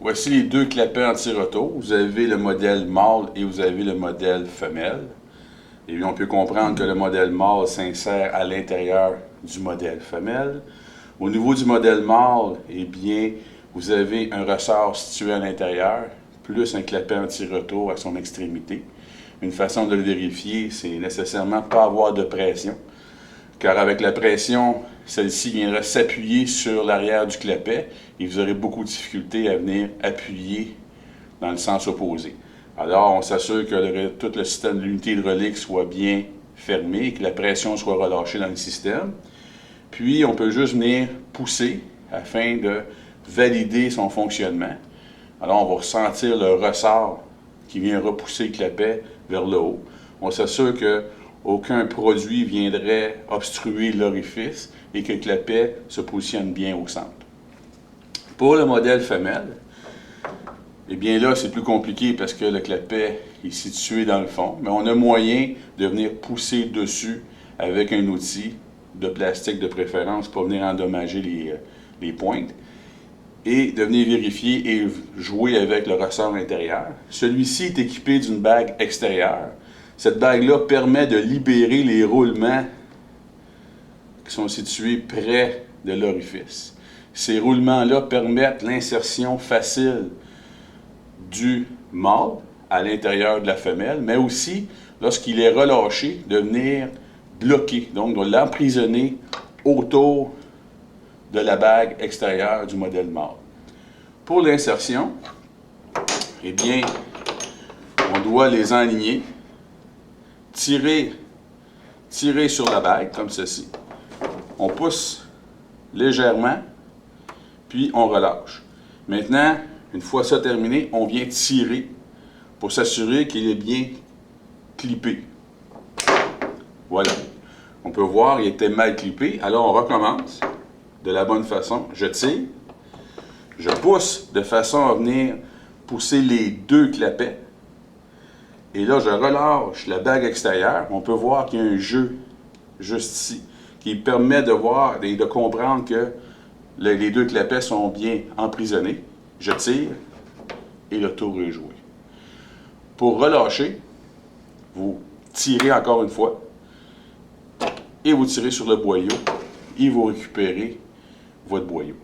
Voici les deux clapets anti-roto. Vous avez le modèle mâle et vous avez le modèle femelle. Et bien, on peut comprendre que le modèle mâle s'insère à l'intérieur du modèle femelle. Au niveau du modèle mâle, eh bien, vous avez un ressort situé à l'intérieur, plus un clapet anti-roto à son extrémité. Une façon de le vérifier, c'est nécessairement pas avoir de pression, car avec la pression, celle-ci viendra s'appuyer sur l'arrière du clapet et vous aurez beaucoup de difficultés à venir appuyer dans le sens opposé. Alors, on s'assure que tout le système de l'unité hydraulique soit bien fermé et que la pression soit relâchée dans le système. Puis, on peut juste venir pousser afin de valider son fonctionnement. Alors, on va ressentir le ressort qui vient repousser le clapet vers le haut. On s'assure qu'aucun produit viendrait obstruer l'orifice et que le clapet se positionne bien au centre. Pour le modèle femelle, eh bien là, c'est plus compliqué parce que le clapet est situé dans le fond, mais on a moyen de venir pousser dessus avec un outil de plastique de préférence pour venir endommager les pointes et de venir vérifier et jouer avec le ressort intérieur. Celui-ci est équipé d'une bague extérieure. Cette bague-là permet de libérer les roulements qui sont situés près de l'orifice. Ces roulements-là permettent l'insertion facile du mâle à l'intérieur de la femelle, mais aussi, lorsqu'il est relâché, de venir bloquer, donc de l'emprisonner autour de la bague extérieure du modèle mâle. Pour l'insertion, eh bien, on doit les enligner, tirer sur la bague, comme ceci. On pousse légèrement, puis on relâche. Maintenant, une fois ça terminé, on vient tirer pour s'assurer qu'il est bien clippé. Voilà. On peut voir, il était mal clippé. Alors, on recommence de la bonne façon. Je tire. Je pousse de façon à venir pousser les deux clapets. Et là, je relâche la bague extérieure. On peut voir qu'il y a un jeu juste ici qui permet de voir et de comprendre que les deux clapets sont bien emprisonnés. Je tire et le tour est joué. Pour relâcher, vous tirez encore une fois et vous tirez sur le boyau et vous récupérez votre boyau.